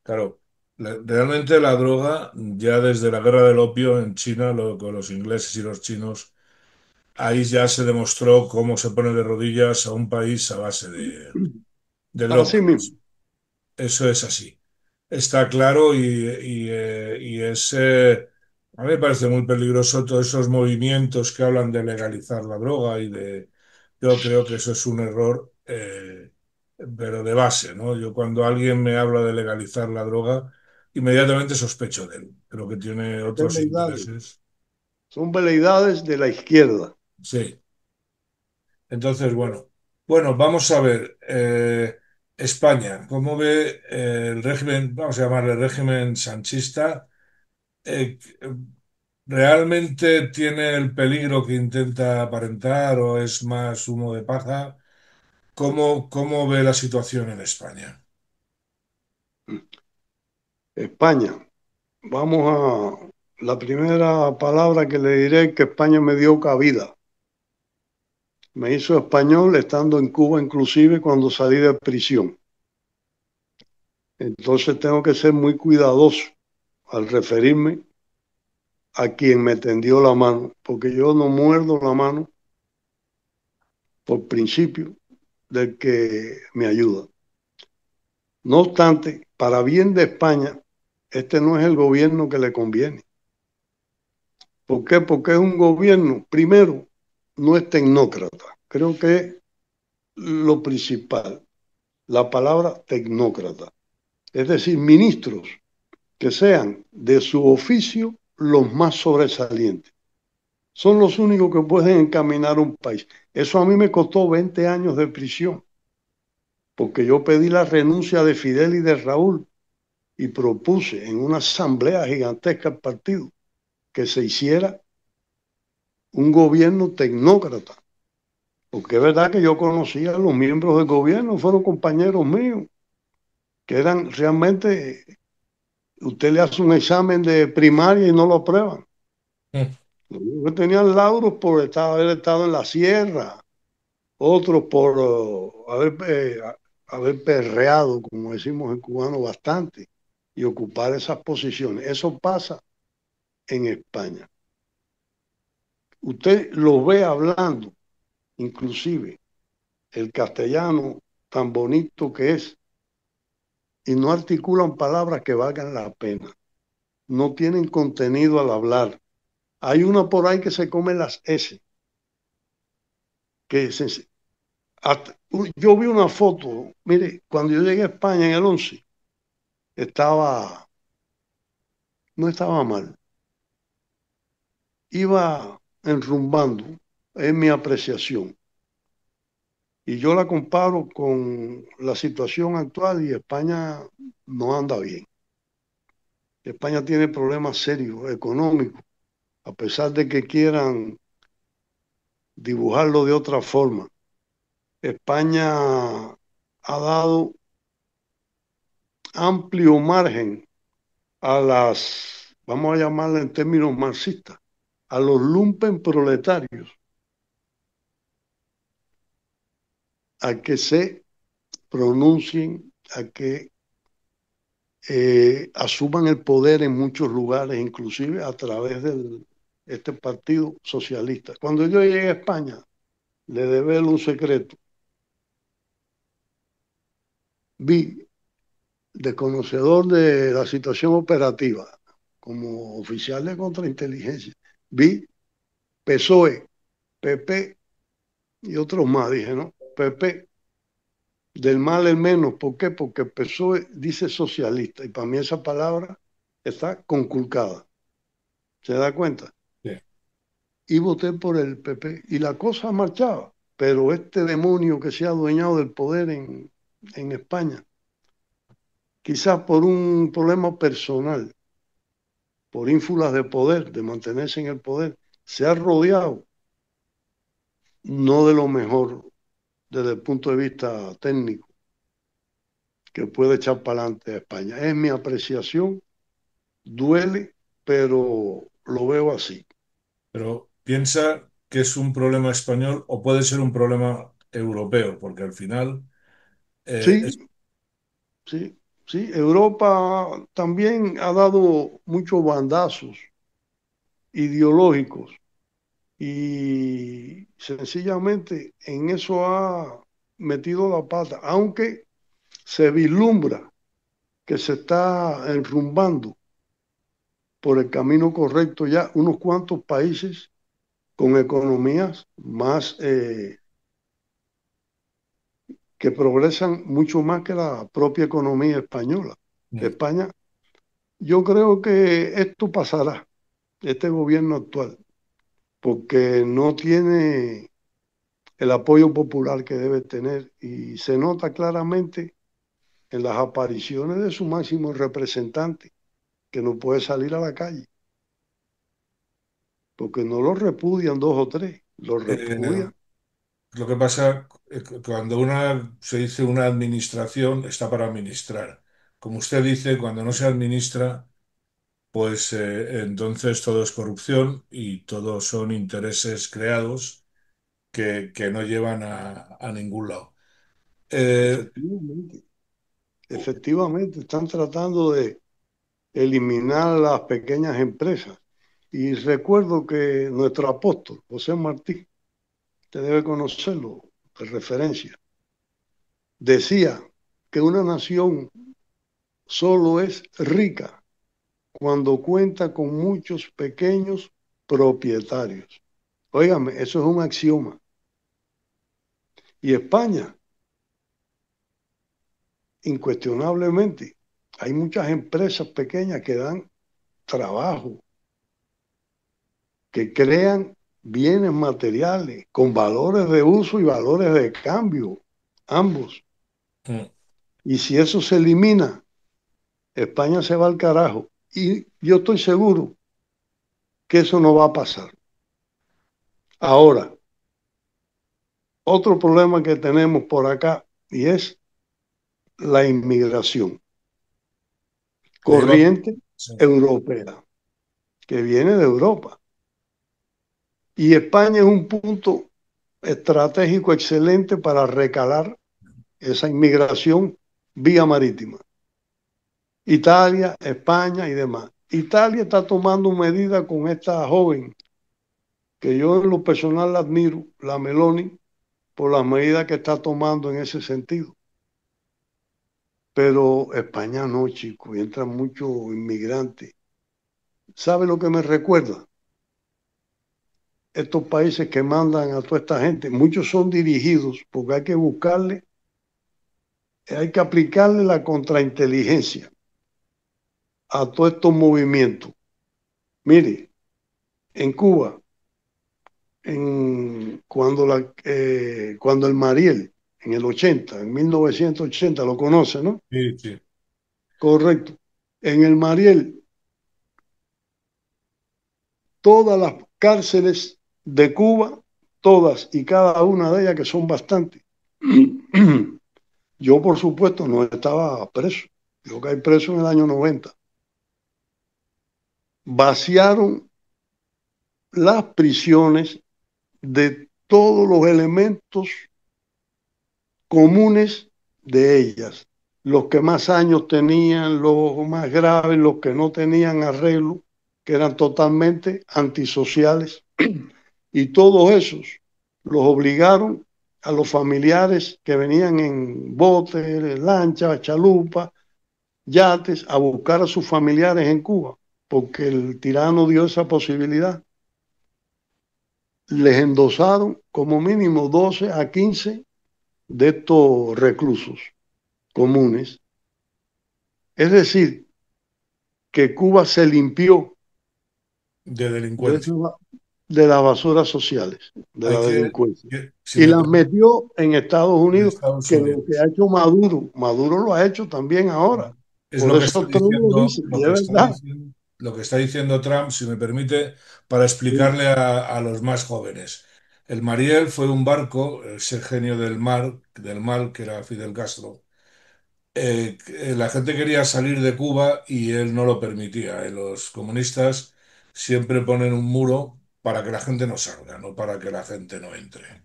Claro, realmente la droga, ya desde la guerra del opio en China, con los ingleses y los chinos, ahí ya se demostró cómo se pone de rodillas a un país a base de Así droga. mismo. Eso es así. Está claro y a mí me parece muy peligroso todos esos movimientos que hablan de legalizar la droga yo creo que eso es un error, pero de base, ¿no? Yo cuando alguien me habla de legalizar la droga, inmediatamente sospecho de él. Creo que tiene Son otros veleidades. intereses. Son veleidades de la izquierda. Sí. Entonces, bueno, vamos a ver. España, ¿cómo ve el régimen, vamos a llamarle régimen sanchista? ¿Realmente tiene el peligro que intenta aparentar o es más humo de paja? ¿Cómo ve la situación en España? España. Vamos a... La primera palabra que le diré es que España me dio cabida. Me hizo español estando en Cuba, inclusive cuando salí de prisión. Entonces tengo que ser muy cuidadoso al referirme a quien me tendió la mano, porque yo no muerdo la mano por principio del que me ayuda. No obstante, para bien de España, este no es el gobierno que le conviene. ¿Por qué? Porque es un gobierno, primero, no es tecnócrata. Creo que es lo principal, la palabra tecnócrata. Es decir, ministros que sean de su oficio los más sobresalientes. Son los únicos que pueden encaminar un país. Eso a mí me costó 20 años de prisión, porque yo pedí la renuncia de Fidel y de Raúl y propuse en una asamblea gigantesca del partido que se hiciera un gobierno tecnócrata. Porque es verdad que yo conocía a los miembros del gobierno, fueron compañeros míos, que eran realmente, usted le hace un examen de primaria y no lo aprueban. Mm. Los únicos que tenían lauros por haber estado en la sierra, otros por haber perreado, como decimos en cubano, bastante y ocupar esas posiciones. Eso pasa en España. Usted lo ve hablando, inclusive el castellano tan bonito que es, y no articulan palabras que valgan la pena. No tienen contenido al hablar. Hay una por ahí que se come las S, que se, yo vi una foto, mire, cuando yo llegué a España en el 11, estaba, no estaba mal, iba enrumbando, en mi apreciación. Y yo la comparo con la situación actual y España no anda bien. España tiene problemas serios económicos, a pesar de que quieran dibujarlo de otra forma. España ha dado amplio margen a las, vamos a llamarla en términos marxistas, a los lumpen proletarios, a que se pronuncien, a que asuman el poder en muchos lugares, inclusive a través de este partido socialista. Cuando yo llegué a España, le develo un secreto, vi, desconocedor de la situación operativa, como oficial de contrainteligencia, vi PSOE, PP y otros más, dije, ¿no? PP, del mal el menos, ¿por qué? Porque PSOE dice socialista y para mí esa palabra está conculcada, ¿se da cuenta? Sí. Y voté por el PP y la cosa marchaba, pero este demonio que se ha adueñado del poder en España, quizás por un problema personal, por ínfulas de poder, de mantenerse en el poder, se ha rodeado no de lo mejor desde el punto de vista técnico que puede echar para adelante a España. Es mi apreciación, duele, pero lo veo así. Pero piensa que es un problema español o puede ser un problema europeo, porque al final, eh, es- Sí, sí. ¿sí? Europa también ha dado muchos bandazos ideológicos y sencillamente en eso ha metido la pata, aunque se vislumbra que se está enrumbando por el camino correcto ya unos cuantos países con economías más que progresan mucho más que la propia economía española. Mm. España, yo creo que esto pasará, este gobierno actual, porque no tiene el apoyo popular que debe tener y se nota claramente en las apariciones de su máximo representante, que no puede salir a la calle, porque no lo repudian dos o tres, lo Eh, repudian. lo que pasa, cuando se dice una administración, está para administrar. Como usted dice, cuando no se administra, pues entonces todo es corrupción y todo son intereses creados que no llevan a ningún lado. Eh, Efectivamente, efectivamente, están tratando de eliminar las pequeñas empresas. Y recuerdo que nuestro apóstol, José Martí, usted debe conocerlo de referencia, decía que una nación solo es rica cuando cuenta con muchos pequeños propietarios. Óigame, eso es un axioma. Y España, incuestionablemente, hay muchas empresas pequeñas que dan trabajo, que crean bienes materiales con valores de uso y valores de cambio, ambos. mm, Y si eso se elimina, España se va al carajo. Y yo estoy seguro que eso no va a pasar. Ahora, otro problema que tenemos por acá y es la inmigración le iba a- corriente sí. europea, que viene de Europa. Y España es un punto estratégico excelente para recalar esa inmigración vía marítima. Italia, España y demás. Italia está tomando medidas con esta joven, que yo en lo personal la admiro, la Meloni, por las medidas que está tomando en ese sentido. Pero España no, chico, y entran muchos inmigrantes. ¿Sabe lo que me recuerda? Estos países que mandan a toda esta gente, muchos son dirigidos porque hay que buscarle, hay que aplicarle la contrainteligencia a todos estos movimientos. Mire, en Cuba, cuando el Mariel, en el 80, en 1980, lo conoce, ¿no? Sí, sí. Correcto. En el Mariel, todas las cárceles de Cuba, todas y cada una de ellas, que son bastantes. Yo, por supuesto, no estaba preso. Yo caí preso en el año 90. Vaciaron las prisiones de todos los elementos comunes de ellas. Los que más años tenían, los más graves, los que no tenían arreglo, que eran totalmente antisociales. Y todos esos los obligaron a los familiares que venían en botes, lanchas, chalupas, yates, a buscar a sus familiares en Cuba, porque el tirano dio esa posibilidad. Les endosaron como mínimo 12 a 15 de estos reclusos comunes. Es decir, que Cuba se limpió De de, delincuencia. de las basuras sociales, de Hay la delincuencia, si y me las permite, metió en Estados en Unidos, Estados que lo que ha Unidos. hecho Maduro, Maduro lo ha hecho también ahora. Es Por lo que está eso Trump lo diciendo, dice, y es verdad. lo que está diciendo Trump, si me permite, para Sí, explicarle a los más jóvenes. El Mariel fue un barco, ese genio del mal, que era Fidel Castro. La gente quería salir de Cuba y él no lo permitía. Los comunistas siempre ponen un muro para que la gente no salga, no para que la gente no entre.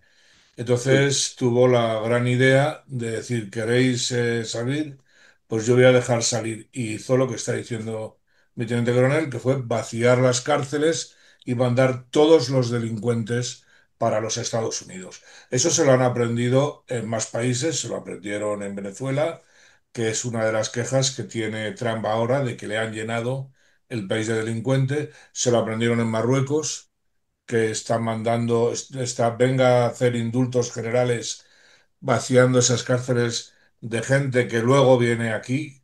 sí, Entonces tuvo la gran idea de decir, ¿queréis salir? pues yo voy a dejar salir. Y hizo lo que está diciendo mi teniente coronel, que fue vaciar las cárceles y mandar todos los delincuentes para los Estados Unidos. Eso se lo han aprendido en más países, se lo aprendieron en Venezuela, que es una de las quejas que tiene Trump ahora de que le han llenado el país de delincuentes. Se lo aprendieron en Marruecos, que está mandando, venga a hacer indultos generales vaciando esas cárceles de gente que luego viene aquí.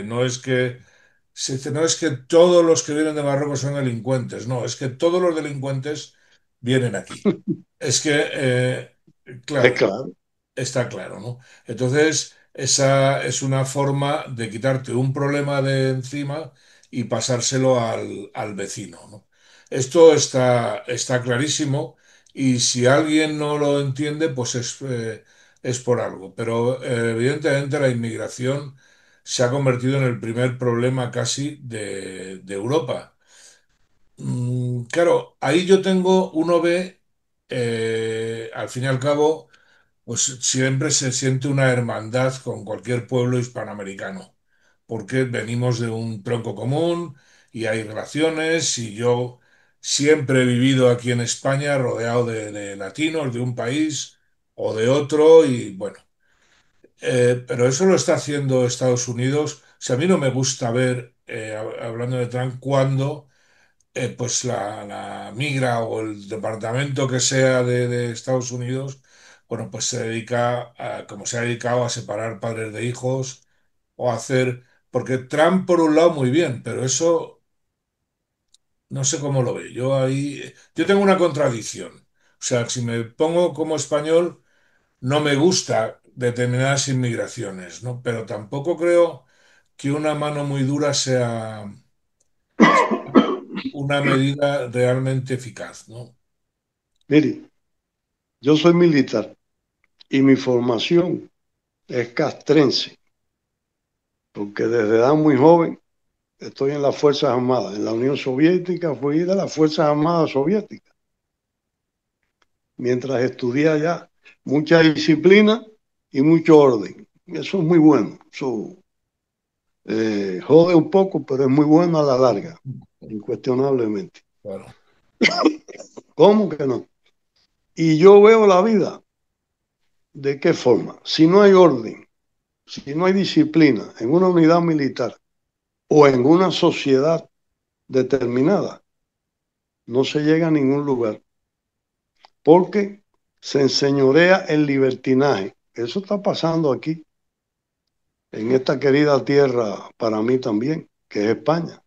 No es que se dice, no es que todos los que vienen de Marruecos son delincuentes, no, es que todos los delincuentes vienen aquí. Es que, Es claro, claro. está claro, ¿no? Entonces, esa es una forma de quitarte un problema de encima y pasárselo al vecino, ¿no? Esto está clarísimo y si alguien no lo entiende, pues es por algo. Pero evidentemente la inmigración se ha convertido en el primer problema casi de Europa. Claro, ahí yo tengo, uno ve, al fin y al cabo, pues siempre se siente una hermandad con cualquier pueblo hispanoamericano, porque venimos de un tronco común y hay relaciones y yo siempre he vivido aquí en España rodeado de latinos de un país o de otro y bueno, pero eso lo está haciendo Estados Unidos. O sea, a mí no me gusta ver, hablando de Trump, cuando pues la migra o el departamento que sea de Estados Unidos, bueno, pues se dedica, como se ha dedicado a separar padres de hijos o a hacer, porque Trump por un lado muy bien, pero eso no sé cómo lo ve. Yo ahí, yo tengo una contradicción. O sea, si me pongo como español, no me gusta determinadas inmigraciones, ¿no? Pero tampoco creo que una mano muy dura sea una medida realmente eficaz, ¿no? Mire, yo soy militar y mi formación es castrense, porque desde edad muy joven estoy en las Fuerzas Armadas. En la Unión Soviética fui de las Fuerzas Armadas soviéticas. Mientras estudié allá, mucha disciplina y mucho orden. Eso es muy bueno. Eso jode un poco, pero es muy bueno a la larga, incuestionablemente. Claro. ¿Cómo que no? Y yo veo la vida de qué forma. Si no hay orden, si no hay disciplina en una unidad militar o en una sociedad determinada, no se llega a ningún lugar, porque se enseñorea el libertinaje. Eso está pasando aquí, en esta querida tierra para mí también, que es España,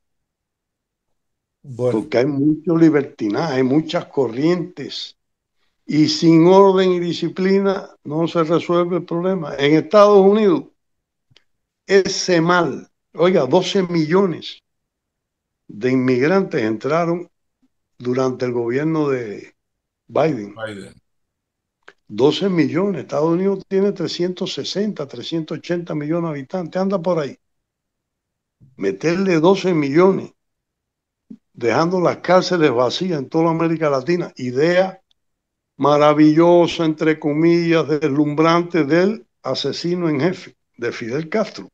Bueno, porque hay mucho libertinaje, muchas corrientes, y sin orden y disciplina no se resuelve el problema. En Estados Unidos, ese mal, oiga, 12 millones de inmigrantes entraron durante el gobierno de Biden. Biden. 12 millones. Estados Unidos tiene 360, 380 millones de habitantes. Anda por ahí. Meterle 12 millones, dejando las cárceles vacías en toda América Latina. Idea maravillosa, entre comillas, deslumbrante del asesino en jefe, de Fidel Castro.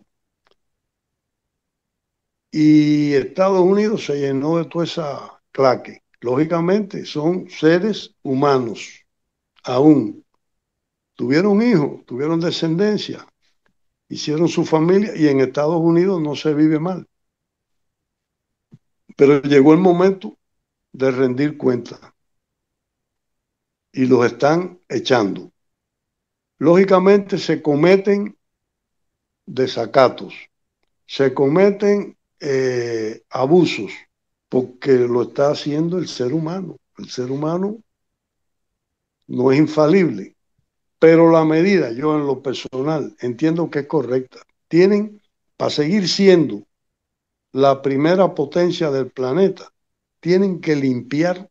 Y Estados Unidos se llenó de toda esa claque. Lógicamente, son seres humanos. Aún tuvieron hijos, tuvieron descendencia, hicieron su familia y en Estados Unidos no se vive mal. Pero llegó el momento de rendir cuentas y los están echando. Lógicamente se cometen desacatos, se cometen abusos, porque lo está haciendo el ser humano. El ser humano no es infalible, pero la medida, yo en lo personal, entiendo que es correcta. Tienen, para seguir siendo la primera potencia del planeta, tienen que limpiar,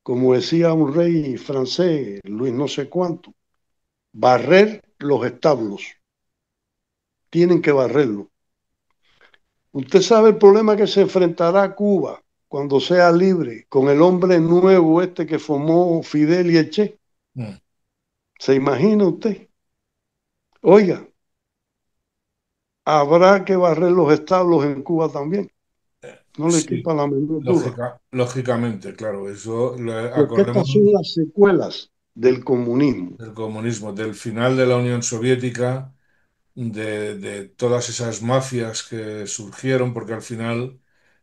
como decía un rey francés, Luis no sé cuánto, barrer los establos. Tienen que barrerlo. Usted sabe el problema que se enfrentará Cuba cuando sea libre con el hombre nuevo este que formó Fidel y Eche. Mm. ¿Se imagina usted? Oiga, habrá que barrer los establos en Cuba también. No le Sí, quepa la menor duda. lógicamente, claro, eso Porque estas son acordémonos las secuelas del comunismo. del comunismo, del final de la Unión Soviética, de todas esas mafias que surgieron, porque al final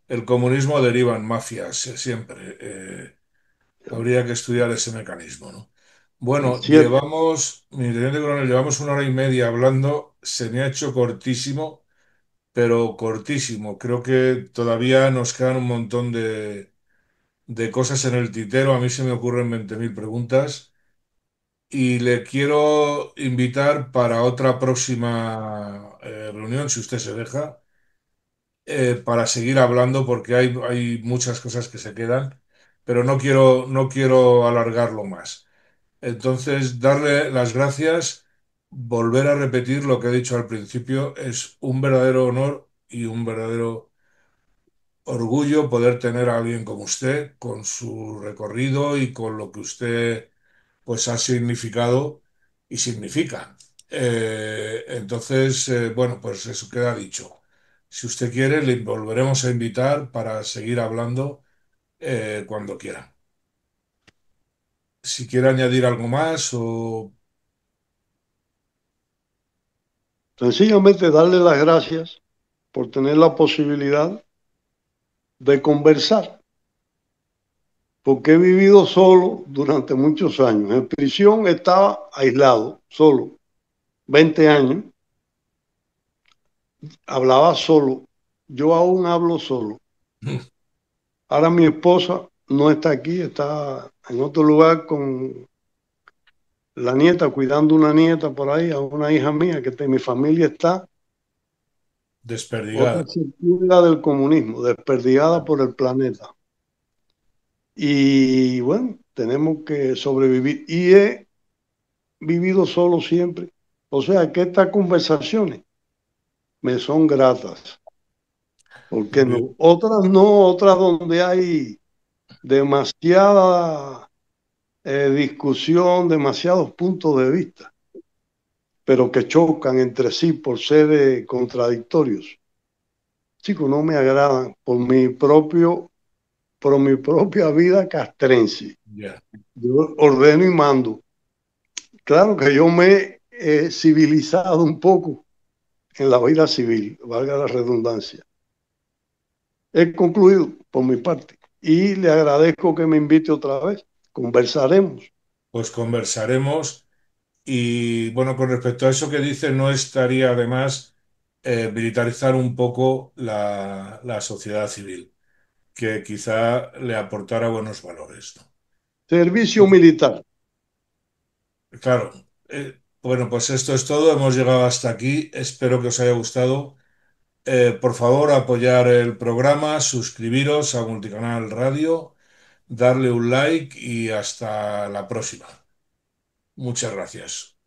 el comunismo deriva en mafias siempre. Habría que estudiar ese mecanismo, ¿no? Bueno, Cierto. mi teniente coronel, llevamos 1 hora y media hablando, se me ha hecho cortísimo, pero cortísimo. Creo que todavía nos quedan un montón de cosas en el tintero. A mí se me ocurren 20.000 preguntas y le quiero invitar para otra próxima reunión, si usted se deja, para seguir hablando porque hay muchas cosas que se quedan, pero no quiero alargarlo más. Entonces, darle las gracias, volver a repetir lo que he dicho al principio, es un verdadero honor y un verdadero orgullo poder tener a alguien como usted, con su recorrido y con lo que usted pues ha significado y significa. Entonces, bueno, pues eso queda dicho. Si usted quiere, le volveremos a invitar para seguir hablando cuando quiera. Si quiere añadir algo más o... Sencillamente darle las gracias por tener la posibilidad de conversar, porque he vivido solo durante muchos años. En prisión estaba aislado, solo, 20 años, hablaba solo. Yo aún hablo solo. Ahora mi esposa no está aquí, está en otro lugar con la nieta, cuidando una nieta por ahí, a una hija mía que mi familia está, otra Desperdigada. secuela del comunismo, desperdigada por el planeta. Y bueno, tenemos que sobrevivir. Y he vivido solo siempre. O sea que estas conversaciones me son gratas. ¿Por qué Muy bien. no? Otras no, otras donde hay demasiada discusión, demasiados puntos de vista, pero que chocan entre sí por ser contradictorios. Chicos, no me agradan por mi propia vida castrense. Ya. Yo ordeno y mando. Claro que yo me he civilizado un poco en la vida civil, valga la redundancia. He concluido por mi parte y le agradezco que me invite otra vez. Conversaremos. Pues conversaremos y bueno, con respecto a eso que dice, no estaría además militarizar un poco la sociedad civil, que quizá le aportara buenos valores, ¿no? Servicio militar. Claro, bueno, pues esto es todo, hemos llegado hasta aquí, espero que os haya gustado. Por favor, apoyar el programa, suscribiros a Multicanal Radio, darle un like y hasta la próxima. Muchas gracias.